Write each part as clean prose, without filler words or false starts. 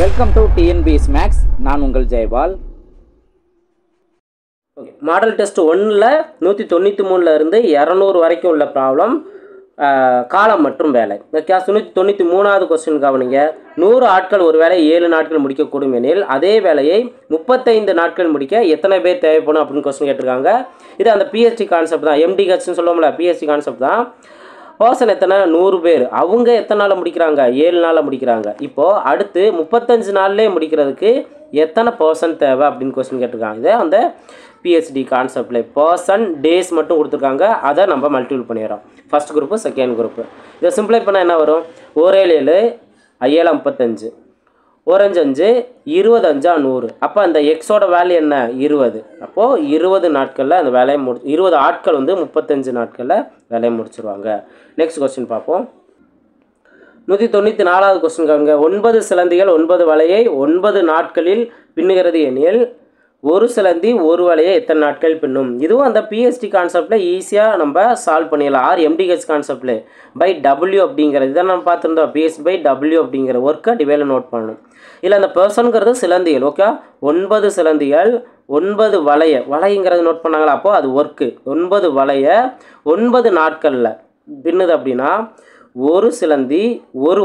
Welcome to TNPS maths. நான் உங்கள் Jayapal. Okay, model test 1ல் 193 இருந்து 200 வரைக்கும் உள்ள ப்ராப்ளம் காலம் மற்றும் வேலை. ஓகே, 193வது கொஸ்டின் கவனிங்க. 100 ஆட்கள் ஒரு வேலையை 7 நாட்கள் முடிக்கக்கூடும் எனில் அதே வேலையை 35 நாட்கள் முடிக்க எத்தனை பேர் தேவைப்படும் அப்படின்னு கொஸ்டின் கேட்டிருக்காங்க. இது அந்த பிஎஸ்டி கான்செப்ட் தான், எம்டிஹெச்னு சொல்லுவோம்ல, பிஎஸ்டி கான்செப்ட் தான். பர்சன் எத்தனை 100 பேர், அவங்க எத்தனை நாளில் முடிக்கிறாங்க, 7 நாளில் முடிக்கிறாங்க. இப்போது அடுத்து 35 நாள்லேயே முடிக்கிறதுக்கு எத்தனை பர்சன் தேவை அப்படின்னு கொஸ்டின் கேட்டிருக்காங்க. இதை அந்த பிஹெச்டி கான்செப்டில் பர்சன் டேஸ் மட்டும் கொடுத்துருக்காங்க, அதை நம்ம மல்டிபிள் பண்ணிடுறோம். First group second group. இதை சிம்பிளை பண்ணால் என்ன வரும்? 7 7 35 5 20 5 100. அப்போ அந்த எக்ஸோட வேல்யூ என்ன? 20. அப்போது 20 நாட்களில் அந்த வேலையை 20 ஆட்கள் 35 நாட்களில் வேலையை முடிச்சிருவாங்க. நெக்ஸ்ட் கொஸ்டின் பார்ப்போம். 194வது கொஸ்டின் காணுங்க. 9 சிலந்திகள் 9 வலையை 9 நாட்களில் பின்னுகிறது எனில் ஒரு சிலந்தி ஒரு வலையை எத்தனை நாட்கள் பின்னும்? இதுவும் அந்த பிஎஸ்டி கான்செப்டில் ஈஸியாக நம்ம சால்வ் பண்ணிடலாம். ஆர் எம்டிஹெச் கான்செப்டில் பை டபிள்யூ அப்படிங்கிறது இதை நம்ம பார்த்துருந்தோம். பிஎஸ்டி பை டபிள்யூ அப்படிங்கிற ஒர்க்கை டிவைடில் நோட் பண்ணணும். இல்லை அந்த பர்சனுங்கிறது சிலந்திகள். ஓகே, 9 சிலந்திகள் 9 வலைங்கிறது நோட் பண்ணாங்களா? அப்போது அது ஒர்க்கு. 9 வலையை 9 நாட்களில் பின்னுது அப்படின்னா ஒரு சிலந்தி ஒரு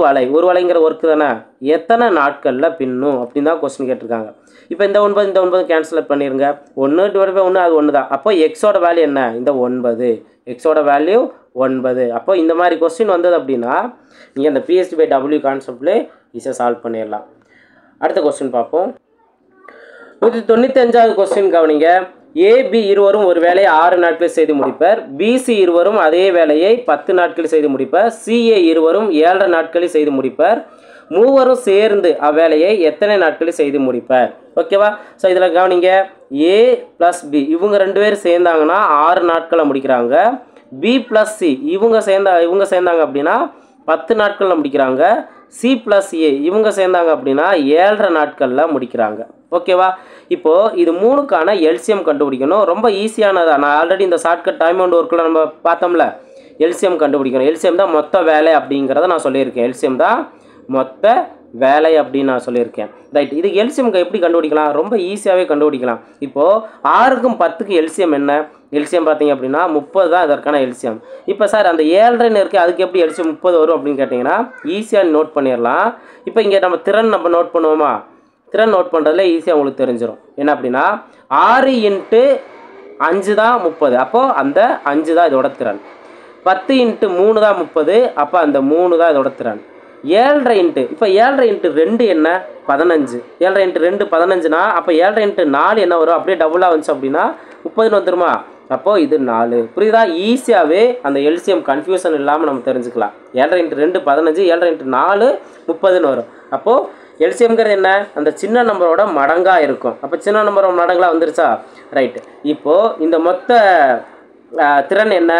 வலைங்கிற ஒர்க்கு தானே, எத்தனை நாட்களில் பின்னும் அப்படின்னு தான் கொஸ்டின் கேட்டிருக்காங்க. இப்போ இந்த 9 கேன்சல் பண்ணிடுங்க. 1 டிவைட் பை 1 அது 1 தான். அப்போ எக்ஸோட வேல்யூ என்ன? இந்த 9. எக்ஸோட வேல்யூ 9. அப்போ இந்த மாதிரி கொஸ்டின் வந்தது அப்படின்னா நீங்கள் அந்த பிஎஸ்டி பை டபிள்யூ கான்செப்ட்லேயே ஈஸியாக சால்வ் பண்ணிடலாம். அடுத்த கொஸ்டின் பார்ப்போம். 195வது கொஸ்டின் கவனிங்க. ஏபி இருவரும் ஒரு வேலையை 6 நாட்களில் செய்து முடிப்பர். பிசி இருவரும் அதே வேலையை 10 நாட்களில் செய்து முடிப்பர். சிஏ இருவரும் 7 நாட்களில் செய்து முடிப்பர். மூவரும் சேர்ந்து அவ்வேலையை எத்தனை நாட்களில் செய்து முடிப்பர்? ஓகேவா? ஸோ இதில் கவனிங்க, ஏ ப்ளஸ் பி இவங்க 2 பேர் சேர்ந்தாங்கன்னா 6 நாட்களில் முடிக்கிறாங்க. பி ப்ளஸ் சி இவங்க சேர்ந்தாங்க அப்படின்னா 10 நாட்களில் முடிக்கிறாங்க. சி ப்ளஸ் ஏ இவங்க சேர்ந்தாங்க அப்படின்னா 7.5 நாட்களில் முடிக்கிறாங்க. ஓகேவா? இப்போது இது 3க்கான எல்சிஎம் கண்டுபிடிக்கணும். ரொம்ப ஈஸியானதா. நான் ஆல்ரெடி இந்த ஷார்ட்கட் டைம் அண்ட் ஒர்க்கில் நம்ம பார்த்தோம்ல, எல்சிஎம் கண்டுபிடிக்கணும். எல்சிஎம் தான் மொத்த வேலை அப்படிங்கிறத நான் சொல்லியிருக்கேன். எல்சிஎம் தான் மொத்த வேலை அப்படின்னு நான் சொல்லியிருக்கேன். ரைட், இது எல்சிஎம்க்கு எப்படி கண்டுபிடிக்கலாம்? ரொம்ப ஈஸியாகவே கண்டுபிடிக்கலாம். இப்போது 6க்கும் 10க்கு எல்சிஎம் என்ன? எல்சிஎம் பார்த்தீங்க அப்படின்னா 30 தான் இதற்கான எல்சிஎம். இப்போ சார் அந்த 7.5 இருக்குது, அதுக்கு எப்படி எல்சிஎம் 30 வரும் அப்படின்னு கேட்டிங்கன்னா ஈஸியாக நோட் பண்ணிடலாம். இப்போ இங்கே நம்ம திறன் நோட் பண்ணுவோமா? திறன் நோட் பண்ணுறதுல ஈஸியாக உங்களுக்கு தெரிஞ்சிடும். என்ன அப்படின்னா 6 × 5 தான் 30. அப்போது அந்த 5 தான் இதோட திறன். 10 × 3 தான் 30. அப்போ அந்த 3 தான் இதோட திறன். 7.5 இப்போ 7.5 2 என்ன? 15. 7.5 2 15னா அப்போ 7.5 4 என்ன வரும்? அப்படியே டபுளாக வந்துச்சு அப்படின்னா 30 வந்துருமா? அப்போது இது 4. புரியுதா? ஈஸியாகவே அந்த எல்சிஎம் கன்ஃபியூஷன் இல்லாமல் நம்ம தெரிஞ்சுக்கலாம். 7.5 15, 7.4 30ன்னு வரும். அப்போது எல்சிஎம்ங்கிறது என்ன? அந்த சின்ன நம்பரோட மடங்காக இருக்கும். அப்போ சின்ன நம்பரோட மடங்காக வந்துருச்சா? ரைட்டு. இப்போது இந்த மொத்த திறன் என்ன?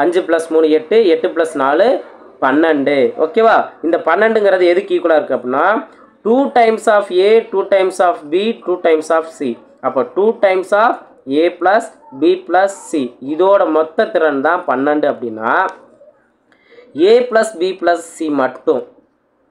5 + 3 8, 8 + 4 12. ஓகேவா? இந்த 12ங்கிறது எதுக்கு ஈக்குவலாக இருக்குது அப்படின்னா 2 times of A 2 times of B 2 times of C. அப்போ 2 times of A plus B plus C இதோட மொத்த திறன் தான் 12 அப்படின்னா A plus B plus C மட்டும்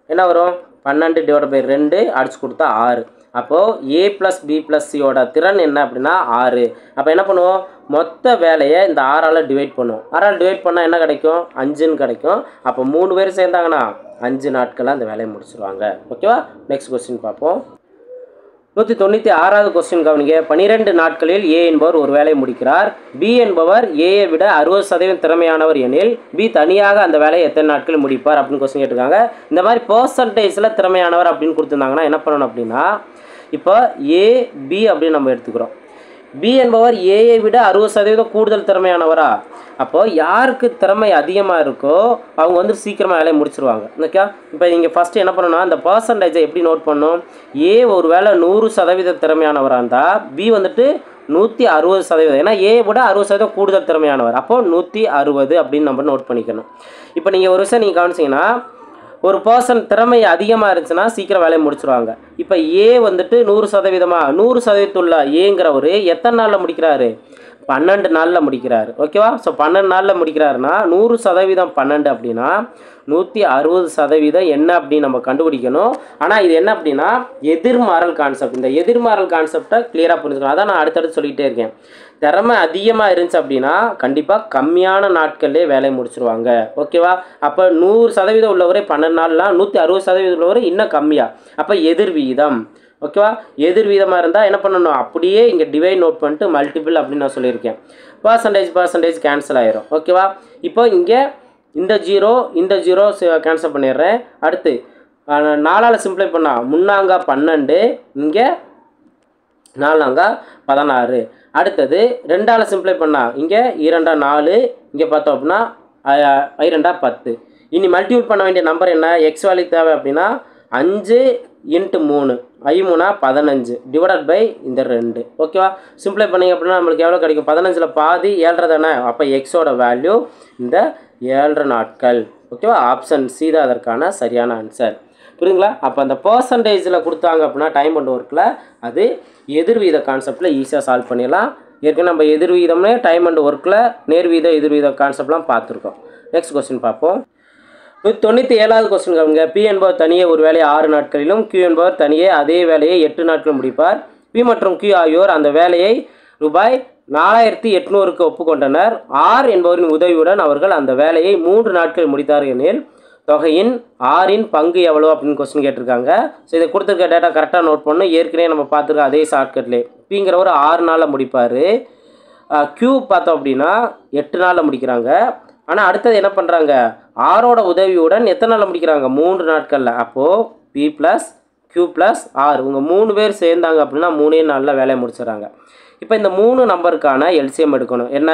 என்ன வரும்? 12 / 2 அடிச்சு கொடுத்தா 6. அப்போது ஏ ப்ளஸ் பி ப்ளஸ் சியோட திறன் என்ன அப்படின்னா 6. அப்போ என்ன பண்ணுவோம்? மொத்த வேலையை இந்த 6ஆல் டிவைட் பண்ணுவோம். 6ஆல் டிவைட் பண்ணால் என்ன கிடைக்கும்? 5ன்னு கிடைக்கும். அப்போ 3 பேர் சேர்ந்தாங்கன்னா 5 நாட்களில் அந்த வேலையை முடிச்சிருவாங்க. ஓகேவா? நெக்ஸ்ட் கொஸ்டின் பார்ப்போம். 196வது கொஸ்டின் கவனிங்க. 12 நாட்களில் ஏ என்பவர் ஒரு வேலையை முடிக்கிறார். பி என்பவர் ஏயை விட 60% திறமையானவர் எனில் பி தனியாக அந்த வேலையை எத்தனை நாட்களில் முடிப்பார் அப்படின்னு கொஸ்டின் கேட்டிருக்காங்க. இந்த மாதிரி பர்சன்டேஜில் திறமையானவர் அப்படின்னு கொடுத்துருந்தாங்கன்னா என்ன பண்ணணும் அப்படின்னா, இப்போ ஏ பி அப்படின்னு நம்ம எடுத்துக்கிறோம். பி என்பவர் ஏயை விட 60% கூடுதல் திறமையானவரா? அப்போது யாருக்கு திறமை அதிகமாக இருக்கோ அவங்க சீக்கிரமாக வேலையை முடிச்சிருவாங்க. ஓகே, இப்போ நீங்கள் ஃபஸ்ட்டு என்ன பண்ணணும்னா அந்த பர்சன்டேஜை எப்படி நோட் பண்ணணும்? ஏ ஒரு வேளை 100% திறமையானவராக இருந்தால் பி 160%. ஏன்னா ஏ விட 60% கூடுதல் திறமையானவர். அப்போது 160 அப்படின்னு நம்ம நோட் பண்ணிக்கணும். இப்போ நீங்கள் ஒரு விஷயம் நீங்கள் கவனிச்சிங்கன்னா ஒரு பர்சன் திறமை அதிகமாக இருந்துச்சுன்னா சீக்கிரம் வேலையை முடிச்சிருவாங்க. இப்போ ஏ 100%, 100% உள்ள ஏங்கிறவர் எத்தனை நாளில் முடிக்கிறாரு? 12 நாளில் முடிக்கிறாரு. ஓகேவா? ஸோ 12 நாளில் முடிக்கிறாருன்னா 100% 12 அப்படின்னா 160% என்ன அப்படின்னு நம்ம கண்டுபிடிக்கணும். ஆனால் இது என்ன அப்படின்னா எதிர்மாறல் கான்செப்ட். இந்த எதிர்மாறல் கான்செப்டை கிளியராக புரிஞ்சுக்கணும். அதான் நான் அடுத்தடுத்து சொல்லிகிட்டே இருக்கேன். திறமை அதிகமாக இருந்துச்சு அப்படின்னா கண்டிப்பாக கம்மியான நாட்கள்லேயே வேலையை முடிச்சிருவாங்க. ஓகேவா? அப்போ 100% உள்ளவரை 12 நாள்லாம் 160% உள்ளவரை இன்னும் கம்மியாக. அப்போ எதிர்வீதம். ஓகேவா? எதிர்வீதமாக இருந்தால் என்ன பண்ணணும், அப்படியே இங்கே டிவைட் நோட் பண்ணிட்டு மல்டிபிள் அப்படின்னு நான் சொல்லியிருக்கேன். பர்சன்டேஜ் கேன்சல் ஆயிரும். ஓகேவா? இப்போ இங்கே இந்த ஜீரோ கேன்சல் பண்ணிடுறேன். அடுத்து 4ஆல் சிம்ப்ளை பண்ணால் 3 12, இங்கே 4 16. அடுத்தது 2ஆல் சிம்ப்ளை பண்ணால் இங்கே 2 4, இங்கே பார்த்தோம் அப்படின்னா 2 10. இனி மல்டிபிள் பண்ண வேண்டிய நம்பர் என்ன, எக்ஸ் வேல்யூ தேவை அப்படின்னா 5 × 3 3 15 டிவைடட் பை இந்த 2. ஓகேவா? சிம்ப்ளை பண்ணிங்க அப்படின்னா நம்மளுக்கு எவ்வளோ கிடைக்கும், 15ல் பாதி 7 தானே. அப்போ எக்ஸோட வேல்யூ இந்த 7 நாட்கள். ஓகேவா? ஆப்ஷன் சி தான் அதற்கான சரியான ஆன்சர். புரியுங்களா? அப்போ அந்த பர்சன்டேஜில் கொடுத்தாங்க அப்படின்னா டைம் அண்ட் ஒர்க்கில் அது எதிர்வீத கான்செப்டில் ஈஸியாக சால்வ் பண்ணிடலாம். ஏற்கனவே நம்ம எதிர்வீதம்னே டைம் அண்ட் ஒர்க்கில் நேர்வீத எதிர்வீத கான்செப்ட்லாம் பார்த்துருக்கோம். நெக்ஸ்ட் கொஸ்டின் பார்ப்போம். 97வது கொஸ்டின் கவனிங்க. பி என்பவர் தனியே ஒரு வேலையை 6 நாட்களிலும் Q என்பவர் தனியே அதே வேலையை 8 நாட்கள் முடிப்பார். P மற்றும் Q ஆகியோர் அந்த வேலையை ரூபாய் 4800க்கு ஒப்புக்கொண்டனர். R என்பவரின் உதவியுடன் அவர்கள் அந்த வேலையை 3 நாட்கள் முடித்தார் எனில் தொகையின் ஆரின் பங்கு எவ்வளோ அப்படின்னு கொஸ்டின் கேட்டிருக்காங்க. ஸோ இதை கொடுத்துருக்க டேட்டா கரெக்டாக நோட் பண்ணணும். ஏற்கனவே நம்ம பார்த்துருக்க அதே ஷார்ட்கட்லேயே பிங்கிறவர் 6 நாளில் முடிப்பார். Q பார்த்தோம் அப்படின்னா 8 நாளில் முடிக்கிறாங்க. ஆனால் அடுத்தது என்ன பண்ணுறாங்க, ஆரோட உதவியுடன் எத்தனை நாளில் முடிக்கிறாங்க, 3 நாட்களில். அப்போது P + Q + R இவங்க 3 பேர் சேர்ந்தாங்க அப்படின்னா 3 நாளில் வேலையை முடிச்சிடறாங்க. இப்போ இந்த 3 நம்பருக்கான எல்சிஎம் எடுக்கணும். என்ன,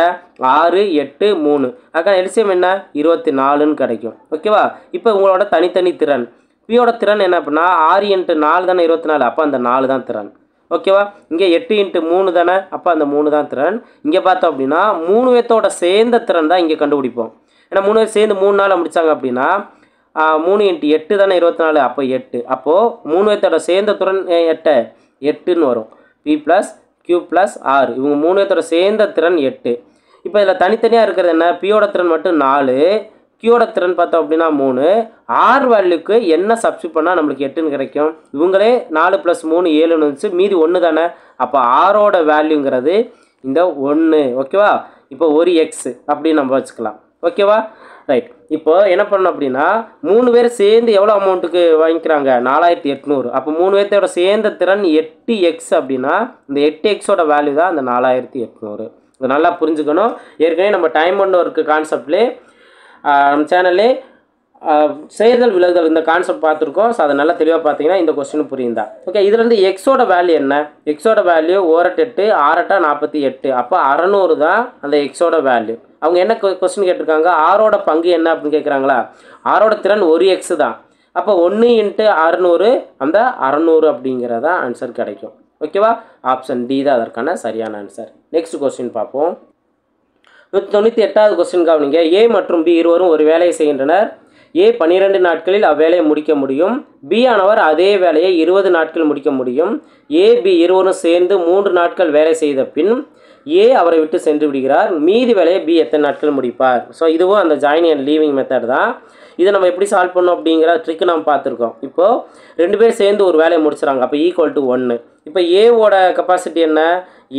6 8 3. அதுக்கான எல்சிஎம் என்ன, 24ன்னு கிடைக்கும். ஓகேவா? இப்போ உங்களோட தனித்தனி திறன், பியோட திறன் என்ன அப்படின்னா 6 × 4 தானே 24. அப்போ அந்த 4 தான் திறன். ஓகேவா? இங்கே 8 × 3 தானே. அப்போ அந்த 3 தான் திறன். இங்கே பார்த்தோம் அப்படின்னா 3 பேர்த்தோட சேர்ந்த திறன் தான் இங்கே கண்டுபிடிப்போம். ஏன்னா 3 பேர் சேர்ந்து 3 நாளில் முடித்தாங்க அப்படின்னா 3 × 8 தானே 24. அப்போ 8. அப்போது 3 பேர்த்தோட சேர்ந்த திறன் 8ன்னு வரும். P + Q + R இவங்க 3 பேர்த்தோட சேர்ந்த திறன் 8. இப்போ இதில் தனித்தனியாக இருக்கிறது என்ன, பியோட திறன் மட்டும் 4, Qயோட திறன் பார்த்தோம் அப்படின்னா 3. R வேல்யூக்கு என்ன சப்ஸ்டிட் பண்ணால் நம்மளுக்கு 8ன்னு கிடைக்கும். இவங்களே 4 + 3 7ன்னு வந்துச்சு, மீதி 1 தானே. அப்போ ஆரோட வேல்யூங்கிறது இந்த 1. ஓகேவா? இப்போ ஒரு எக்ஸ் அப்படின்னு நம்ம வச்சுக்கலாம். ஓகேவா? ரைட். இப்போ என்ன பண்ணணும் அப்படின்னா 3 பேர் சேர்ந்து எவ்வளோ அமௌண்ட்டுக்கு வாங்கிக்கிறாங்க, 4800. அப்போ 3 பேர்த்தோட சேர்ந்த திறன் 8x அப்படின்னா இந்த 8xோட வேல்யூ தான் அந்த 4800. இது நல்லா புரிஞ்சுக்கணும். ஏற்கனவே நம்ம டைம் அண்ட் ஒர்க்கு கான்செப்ட்லேயே நம்ம சேனல்லே சேர்தல் விலகுதல் இந்த கான்செப்ட் பார்த்துருக்கோம். ஸோ அதை நல்லா தெளிவாக பார்த்தீங்கன்னா இந்த கொஸ்டின் புரியுந்தா. ஓகே, இதுலேருந்து எக்ஸோட வேல்யூ என்ன, எக்ஸோட வேல்யூ 1 8 6 48. அப்போ 600 தான் அந்த எக்ஸோட வேல்யூ. அவங்க என்ன கொஸ்டின் கேட்டிருக்காங்க, ஆரோட பங்கு என்ன அப்படின்னு கேட்குறாங்களா. ஆரோட திறன் 1x தான். அப்போ 1 × 600 அந்த 600 அப்படிங்கிறதா ஆன்சர் கிடைக்கும். ஓகேவா? ஆப்ஷன் டி தான் அதற்கான சரியான ஆன்சர். நெக்ஸ்ட் கொஸ்டின் பார்ப்போம். 198வது கொஸ்டின் கவனிங்க. ஏ மற்றும் பி இருவரும் ஒரு வேலையை செய்கின்றனர். ஏ 12 நாட்களில் அவ்வேலையை முடிக்க முடியும். பி ஆனவர் அதே வேலையை 20 நாட்கள் முடிக்க முடியும். ஏ பி இருவரும் சேர்ந்து 3 நாட்கள் வேலை செய்த பின் ஏ அவரை விட்டு சென்று விடுகிறார். மீதி வேலையை பி எத்தனை நாட்கள் முடிப்பார். ஸோ இதுவும் அந்த ஜாயினிங் அண்ட் லீவிங் மெத்தட் தான். இதை நம்ம எப்படி சால்வ் பண்ணோம் அப்படிங்கிற ட்ரிக்கு நம்ம பார்த்துருக்கோம். இப்போது 2 பேர் சேர்ந்து ஒரு வேலையை முடிச்சுறாங்க. அப்போ = 1. இப்போ ஏவோட கெப்பாசிட்டி என்ன,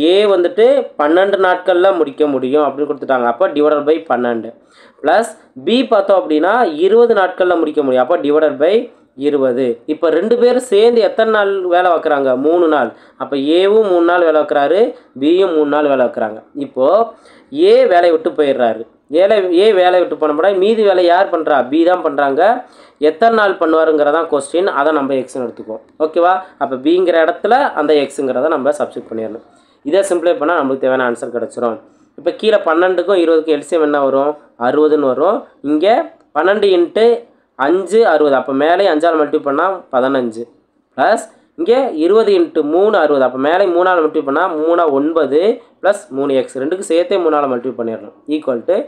ஏ வந்துட்டு 12 நாட்களில் முடிக்க முடியும் அப்படின்னு கொடுத்துட்டாங்க. அப்போ டிவைடட் பை 12 ப்ளஸ் பி பார்த்தோம் அப்படின்னா 20 நாட்களில் முடிக்க முடியும். அப்போ டிவைடட் பை 20. இப்போ 2 பேர் சேர்ந்து எத்தனை நாள் வேலை வைக்கிறாங்க, 3 நாள். அப்போ ஏவும் 3 நாள் வேலை வைக்கிறாரு, பியும் 3 நாள் வேலை வைக்கிறாங்க. இப்போது ஏ வேலையை விட்டு போயிடுறாரு. ஏ வேலையை விட்டு போன மீதி வேலை யார் பண்ணுறா, பி தான் பண்ணுறாங்க. எத்தனை நாள் பண்ணுவாருங்கிறதான் கொஸ்டின். அதை நம்ம எக்ஸ்ன்னு எடுத்துக்குவோம். ஓகேவா? அப்போ பிங்கிற இடத்துல அந்த எக்ஸுங்கிறத நம்ம சப்ஸ்டிட் பண்ணிடணும். இதை சிம்பிளை பண்ணால் நம்மளுக்கு தேவையான ஆன்சர் கிடச்சிரும். இப்போ கீழே 12க்கும் 20க்கும் எல்சிஎம் என்ன வரும், 60ன்னு வரும். இங்கே 12 × 5 60. அப்போ மேலே 5ஆல் மல்டிப்ளை பண்ணால் 15 ப்ளஸ் இங்கே 20 × 3 60. அப்போ மேலே 3ஆல் மல்டிப்ளை பண்ணால் 3 9 ப்ளஸ் 3x 2க்கு சேர்த்தே 3ஆல் மல்டிப்ளை பண்ணிடணும் =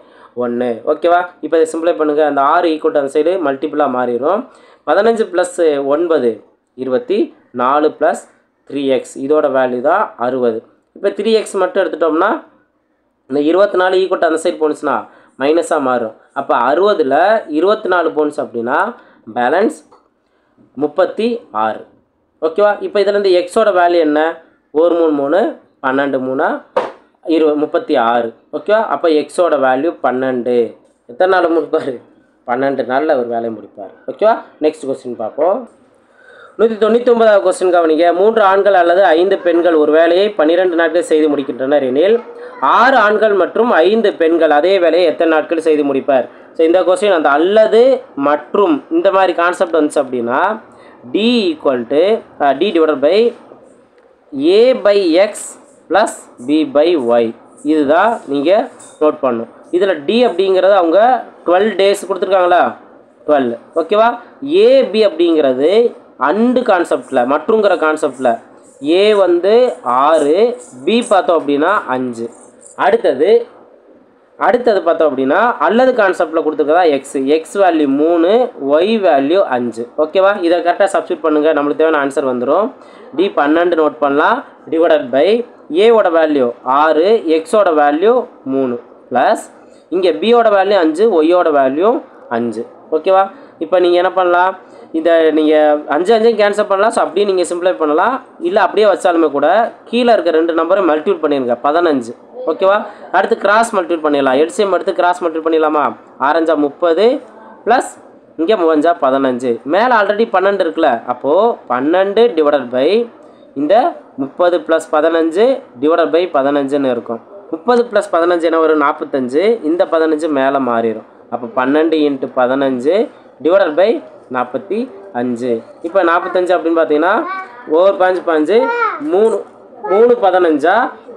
1. ஓகேவா? இப்போ இதை சிம்பிளை பண்ணுங்கள். அந்த 6 = அந்த சைடு மல்டிபிளாக மாறிடும். 15 + 9 24 + 3x இதோட வேல்யூ தான் 60. இப்போ 3x மட்டும் எடுத்துட்டோம்னா இந்த 24 ஈக்குவல் டு அந்த சைடு போணுச்சுன்னா மைனஸாக மாறும். அப்போ 60ல் 24 போணுச்சு அப்படின்னா பேலன்ஸ் 36. ஓகேவா? இப்போ இதுலேருந்து எக்ஸோட வேல்யூ என்ன? 1 3 3 12 3 36. ஓகேவா? அப்போ எக்ஸோட வேல்யூ 12. எத்தனை நாள் முடிப்பார்? 12 நாளில் ஒரு வேலையை முடிப்பார். ஓகேவா? நெக்ஸ்ட் கொஸ்டின் பார்ப்போம். 199வது கொஸ்டின் கவனிங்க. 3 ஆண்கள் அல்லது 5 பெண்கள் ஒரு வேலையை 12 நாட்கள் செய்து முடிக்கின்றனர் எனில் 6 ஆண்கள் மற்றும் 5 பெண்கள் அதே வேலையை எத்தனை நாட்கள் செய்து முடிப்பார்? ஸோ இந்த கொஸ்டின் அந்த அல்லது மற்றும் இந்த மாதிரி கான்செப்ட் வந்துச்சு அப்படின்னா T equal to T divided by A by X plus B by Y. இதுதான் நீங்கள் நோட் பண்ணணும். இதில் டி அப்படிங்கிறது அவங்க 12 டேஸ் கொடுத்துருக்காங்களா? 12. ஓகேவா? ஏபி அப்படிங்கிறது அண்டு கான்செப்டில் மற்றுங்கிற கான்செப்டில் ஏ வந்து 6, பி பார்த்தோம் அப்படின்னா 5. அடுத்தது பார்த்தோம் அப்படின்னா அல்லது கான்செப்டில் கொடுத்துருக்கதா எக்ஸ் வேல்யூ 3, ஒய் வேல்யூ 5. ஓகேவா? இதை கரெக்டாக சப்ஸ்டியூட் பண்ணுங்கள், நம்மளுக்கு தேவையான ஆன்சர் வந்துடும். டி 12 நோட் பண்ணலாம். டிவைடட் பை ஏவோட வேல்யூ 6, எக்ஸோட வேல்யூ 3 ப்ளஸ் இங்கே பியோட வேல்யூ 5, ஒய்யோட வேல்யூ 5. ஓகேவா? இப்போ நீங்கள் என்ன பண்ணலாம்? இதை நீங்கள் 5 கேன்சல் பண்ணலாம். ஸோ அப்படியே நீங்கள் சிம்பிளை பண்ணலாம். இல்லை அப்படியே வச்சாலுமே கூட கீழே இருக்க 2 நம்பரை மல்டிபிள் பண்ணிடுங்க 15. ஓகேவா? அடுத்து கிராஸ் மல்டிபிள் பண்ணிடலாம். எல்சிஎம் எடுத்து கிராஸ் மல்டிபிள் பண்ணிடலாமா? 6 30 ப்ளஸ் இங்கே 3 15. மேலே ஆல்ரெடி 12 இருக்குல்ல, அப்போது 12 டிவைடட் பை இந்த 30 ப்ளஸ் 15 டிவைடட் பை 15ன்னு இருக்கும். 30 ப்ளஸ் 15 என்ன வரும்? 45. இந்த 15 மேலே மாறிடும். அப்போ 12 × 15 டிவைடட் பை 45. இப்போ 45 அப்படின்னு பார்த்தீங்கன்னா 1 5 5 3 15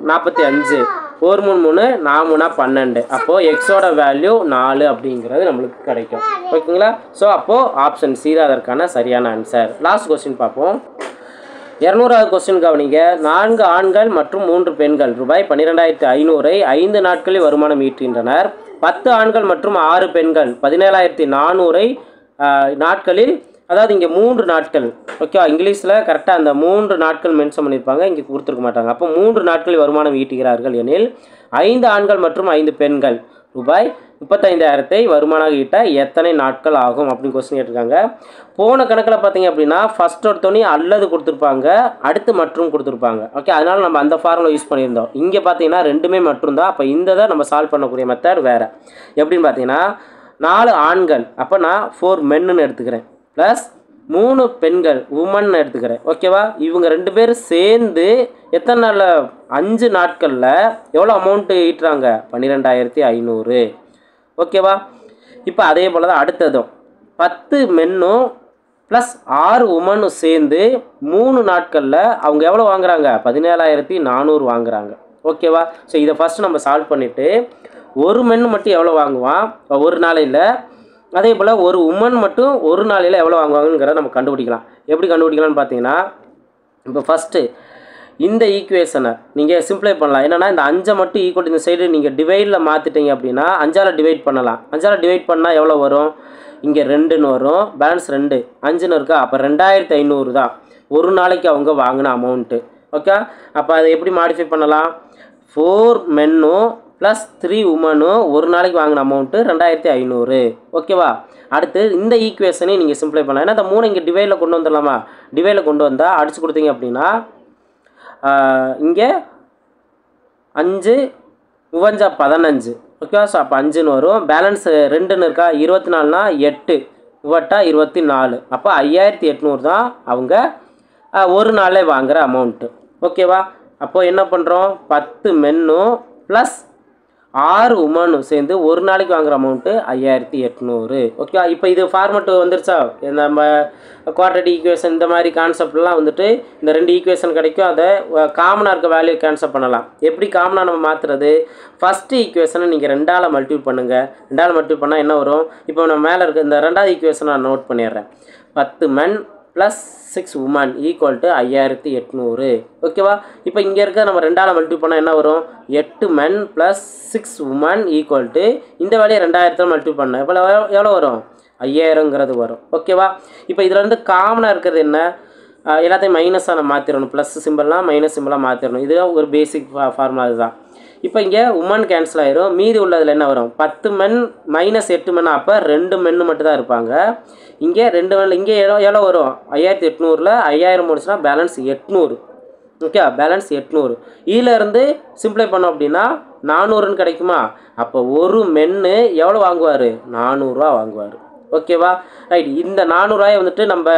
45 1 3 3 4 12. அப்போது எக்ஸோட வேல்யூ 4 அப்படிங்கிறது நம்மளுக்கு கிடைக்கும். ஓகேங்களா? ஸோ அப்போது ஆப்ஷன் சி தான் அதற்கான சரியான ஆன்சர். லாஸ்ட் கொஸ்டின் பார்ப்போம். 200வது கொஸ்டின் கவனிங்க. 4 ஆண்கள் மற்றும் 3 பெண்கள் ரூபாய் 12,500 5 நாட்களில் வருமானம் ஈட்டுகின்றனர். 10 ஆண்கள் மற்றும் 6 பெண்கள் 17,400 நாட்களில், அதாவது இங்கே 3 நாட்கள். ஓகேவா? இங்கிலீஷில் கரெக்டாக அந்த 3 நாட்கள் மென்ஷன் பண்ணியிருப்பாங்க, இங்கே கொடுத்துருக்க மாட்டாங்க. அப்போ 3 நாட்களில் வருமானம் ஈட்டுகிறார்கள் எனில் 5 ஆண்கள் மற்றும் 5 பெண்கள் ரூபாய் 35,000 வருமானம் ஈட்ட எத்தனை நாட்கள் ஆகும் அப்படின்னு கொஸ்டின் கேட்டிருக்காங்க. போன கணக்கில் பார்த்தீங்க அப்படின்னா ஃபஸ்ட் ஒருத்தோனி அல்லது கொடுத்துருப்பாங்க, அடுத்து மற்றும் கொடுத்துருப்பாங்க. ஓகே, அதனால் நம்ம அந்த ஃபார்முலா யூஸ் பண்ணியிருந்தோம். இங்கே பார்த்தீங்கன்னா ரெண்டுமே மற்றும் தான். அப்போ இந்த தான் நம்ம சால்வ் பண்ணக்கூடிய மெத்தட் வேறு. எப்படின்னு பார்த்தீங்கன்னா 4 ஆண்கள், அப்போ நான் 4 மென்னு எடுத்துக்கிறேன், ப்ளஸ் 3 பெண்கள் உமன் எடுத்துக்கிறேன். ஓகேவா? இவங்க 2 பேரும் சேர்ந்து எத்தனை நாளில்? 5 நாட்களில் எவ்வளோ அமௌண்ட்டு ஈட்டுறாங்க? 12,500. ஓகேவா? இப்போ அதே போல் தான் அடுத்ததும் 10 மென்னும் ப்ளஸ் 6 உமனும் சேர்ந்து 3 நாட்களில் அவங்க எவ்வளோ வாங்குறாங்க? 17,400 வாங்குறாங்க. ஓகேவா? ஸோ இதை ஃபஸ்ட்டு நம்ம சால்வ் பண்ணிவிட்டு ஒரு மென்னு மட்டும் எவ்வளோ வாங்குவான் ஒரு நாளையில், அதே போல் ஒரு உமன் மட்டும் ஒரு நாளையில் எவ்வளோ வாங்குவாங்கங்கிறத நம்ம கண்டுபிடிக்கலாம். எப்படி கண்டுபிடிக்கலாம்னு பார்த்தீங்கன்னா, இப்போ ஃபஸ்ட்டு இந்த ஈக்குவேஷனை நீங்கள் சிம்பிளை பண்ணலாம். என்னென்னா இந்த 5 மட்டும் ஈக்குவல் இந்த சைடு நீங்கள் டிவைடில் மாற்றிட்டீங்க அப்படின்னா 5ஆல் டிவைட் பண்ணலாம். 5ஆல் டிவைட் பண்ணால் எவ்வளோ வரும்? இங்கே 2ன்னு வரும், பேலன்ஸ் 2 5ன்னு இருக்கா? அப்போ 2,500 தான் ஒரு நாளைக்கு அவங்க வாங்கின அமௌண்ட்டு. ஓகே, அப்போ அதை எப்படி மாடிஃபை பண்ணலாம்? 4 மென்னும் ப்ளஸ் 3 உமனும் ஒரு நாளைக்கு வாங்கின அமௌண்ட்டு 2,500. ஓகேவா? அடுத்து இந்த ஈக்குவேஷனையும் நீங்கள் சிம்பிளை பண்ணலாம். ஏன்னா இந்த 3 இங்கே டிவைடில் கொண்டு வந்துடலாமா? டிவைடில் கொண்டு வந்தால் அடித்து கொடுத்தீங்க அப்படின்னா இங்கே 5 3 15. ஓகேவா? ஸோ அப்போ 5ன்னு வரும், பேலன்ஸ் 2ன்னு இருக்கா? 24னா 8 வட்டா 24. அப்போ 5,800 தான் அவங்க ஒரு நாளே வாங்குகிற அமௌண்ட்டு. ஓகேவா? அப்போது என்ன பண்ணுறோம்? 10 மென்னும் ப்ளஸ் 6 உமனும் சேர்ந்து ஒரு நாளைக்கு வாங்குகிற அமௌண்ட்டு 5,800. ஓகே, இப்போ இது ஃபார்மெட்டு வந்துருச்சா? நம்ம குவாட்ரேட்டிக் ஈக்குவேஷன் இந்த மாதிரி கான்செப்ட்லாம் வந்துட்டு இந்த 2 ஈக்குவேஷன் கிடைக்கும். அதை காமனாக இருக்க வேல்யூ கேன்சல் பண்ணலாம். எப்படி காமனாக நம்ம மாற்றுறது? ஃபஸ்ட்டு ஈக்குவேஷனை நீங்கள் 2ஆல் மல்டிபிள் பண்ணுங்கள். 2ஆல் மல்டிபிள் பண்ணால் என்ன வரும்? இப்போ நம்ம மேலே இருக்க இந்த 2வது ஈக்குவேஷனை நான் நோட் பண்ணிடுறேன். 10 men plus 6 woman equal to 5,800. ஓகேவா? இப்போ இங்கே இருக்க நம்ம 2ஆல் மல்டிபிள் பண்ணால் என்ன வரும்? 8 men plus 6 woman equal to இந்த வேலையை 2,000 மல்டிபிள் பண்ண இப்போ எவ்வளோ வரும்? 5,000ங்கிறது வரும். ஓகேவா? இப்போ இதில் வந்து காமனாக இருக்கிறது என்ன? எல்லாத்தையும் மைனஸாக நம்ம மாற்றிடணும். ப்ளஸ் சிம்பிள்லாம் மைனஸ் சிம்பிளாக மாற்றிடணும். இது ஒரு பேசிக் ஃபார்முலா இதுதான். இப்போ இங்கே உமன் கேன்சல் ஆயிரும். மீதி உள்ளதில் என்ன வரும்? 10 மென் மைனஸ் 8 மென். அப்போ 2 மென்னு மட்டும் தான் இருப்பாங்க. இங்கே 2 மென். இங்கே எவ்வளோ வரும்? 5800ல் 5000 முடிச்சுன்னா பேலன்ஸ் 800. Okay, balance 800. இதிலேருந்து சிம்பிளை பண்ணோம் அப்படின்னா 400ன்னு கிடைக்குமா? அப்போ ஒரு மென்னு எவ்வளோ வாங்குவார்? 400 ரூபா வாங்குவார். ஓகேவா? ரைட். இந்த 400 ரூபாயை வந்துட்டு நம்ம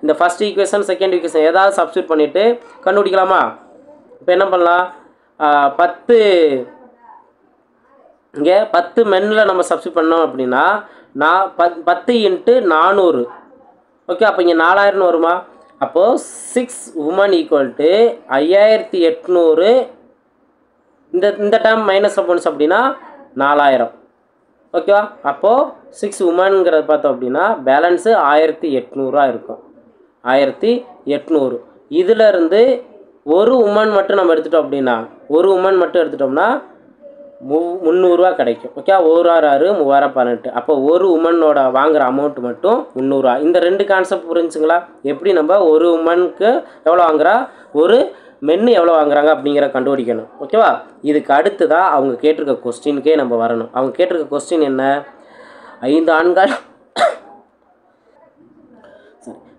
இந்த ஃபஸ்ட் ஈக்குவேஷன் செகண்ட் ஈக்குவேஷன் ஏதாவது சப்ஸ்டியூட் பண்ணிவிட்டு கண்டுபிடிக்கலாமா? இப்போ என்ன பண்ணலாம்? 10 இங்கே 10 மென்னில் நம்ம சப்ஸ்டியூட் பண்ணோம் அப்படின்னா 10 × 400. ஓகே, அப்போ இங்கே 4000 வருமா? அப்போது 6 உமன் ஈக்குவல் டு 5800. இந்த டேர்ம் மைனஸில் போணுச்சு அப்படின்னா 4000. ஓகேவா? அப்போது 6 உமனுங்கிறது பார்த்தோம் அப்படின்னா பேலன்ஸு 1800 இருக்கும். 1800. இதிலேருந்து ஒரு உமன் மட்டும் நம்ம எடுத்துட்டோம் அப்படின்னா, ஒரு உமன் மட்டும் எடுத்துட்டோம்னா 300 ரூபா கிடைக்கும். ஓகே, 1 6 6 3018. அப்போ ஒரு உமனோட வாங்குகிற அமௌண்ட் மட்டும் 300 ரூபா. இந்த ரெண்டு கான்செப்ட் புரிஞ்சுங்களா? எப்படி நம்ம ஒரு உமனுக்கு எவ்வளோ வாங்குறா, ஒரு மென்னு எவ்வளோ வாங்குறாங்க அப்படிங்கிற கண்டுபிடிக்கணும். ஓகேவா? இதுக்கு அடுத்து தான் அவங்க கேட்டிருக்க கொஸ்டினுக்கே நம்ம வரணும். அவங்க கேட்டிருக்க கொஸ்டின் என்ன?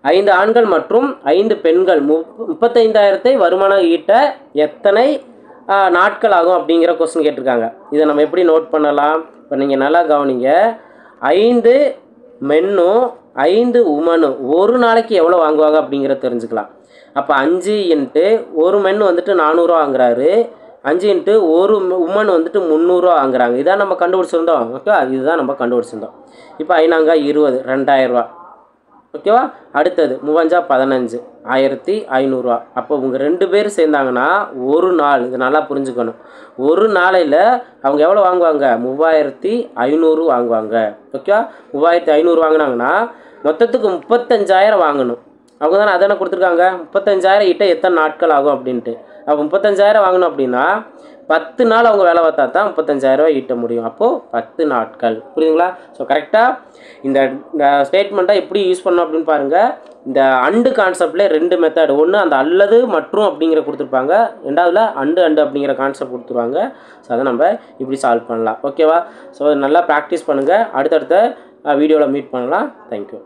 5 ஆண்கள் மற்றும் 5 பெண்கள் 35,000 வருமானம் ஈட்ட எத்தனை நாட்கள் ஆகும் அப்படிங்கிற கொஸ்டின் கேட்டிருக்காங்க. இதை நம்ம எப்படி நோட் பண்ணலாம்? இப்போ நீங்கள் நல்லா கவனிங்க. 5 மென்னும் 5 உமனும் ஒரு நாளைக்கு எவ்வளோ வாங்குவாங்க அப்படிங்கிறத தெரிஞ்சுக்கலாம். அப்போ 5 × ஒரு மென் வந்துட்டு 400 ரூபா வாங்குறாரு. 5 × ஒரு உமன் வந்துட்டு 300 ரூபா வாங்குறாங்க. இதான் நம்ம கண்டுபிடிச்சிருந்தோம். ஓகேவா? இதுதான் நம்ம கண்டுபிடிச்சிருந்தோம். இப்போ 5 20 2000 ரூபா. ஓகேவா? அடுத்தது 3 15 1500 ரூபா. அப்போ இவங்க 2 பேர் சேர்ந்தாங்கன்னா ஒரு நாள், இது நல்லா புரிஞ்சுக்கணும், ஒரு நாளையில் அவங்க எவ்வளோ வாங்குவாங்க? 3500 வாங்குவாங்க. ஓகேவா? 3500 வாங்கினாங்கன்னா மொத்தத்துக்கு 35,000 வாங்கணும். அவங்க தானே அதானே கொடுத்துருக்காங்க. 35,000 ஈட்ட எத்தனை நாட்கள் ஆகும் அப்படின்ட்டு. அப்போ 35,000 வாங்கணும் அப்படின்னா 10 நாள் அவங்க வேலை பார்த்தா தான் 35,000 ரூபாய் ஈட்ட முடியும். அப்போது 10 நாட்கள். புரியுதுங்களா? ஸோ கரெக்டாக இந்த ஸ்டேட்மெண்ட்டை எப்படி யூஸ் பண்ணோம் அப்படின்னு பாருங்கள். இந்த அண்டு கான்செப்ட்லேயே 2 மெத்தட். ஒன்று அந்த அல்லது மற்றும் அப்படிங்கிற கொடுத்துருப்பாங்க. ரெண்டாவதுல அண்டு அப்படிங்கிற கான்செப்ட் கொடுத்துருவாங்க. ஸோ அதை நம்ம இப்படி சால்வ் பண்ணலாம். ஓகேவா? ஸோ நல்லா ப்ராக்டிஸ் பண்ணுங்கள். அடுத்தடுத்த வீடியோவில் மீட் பண்ணலாம். தேங்க்யூ.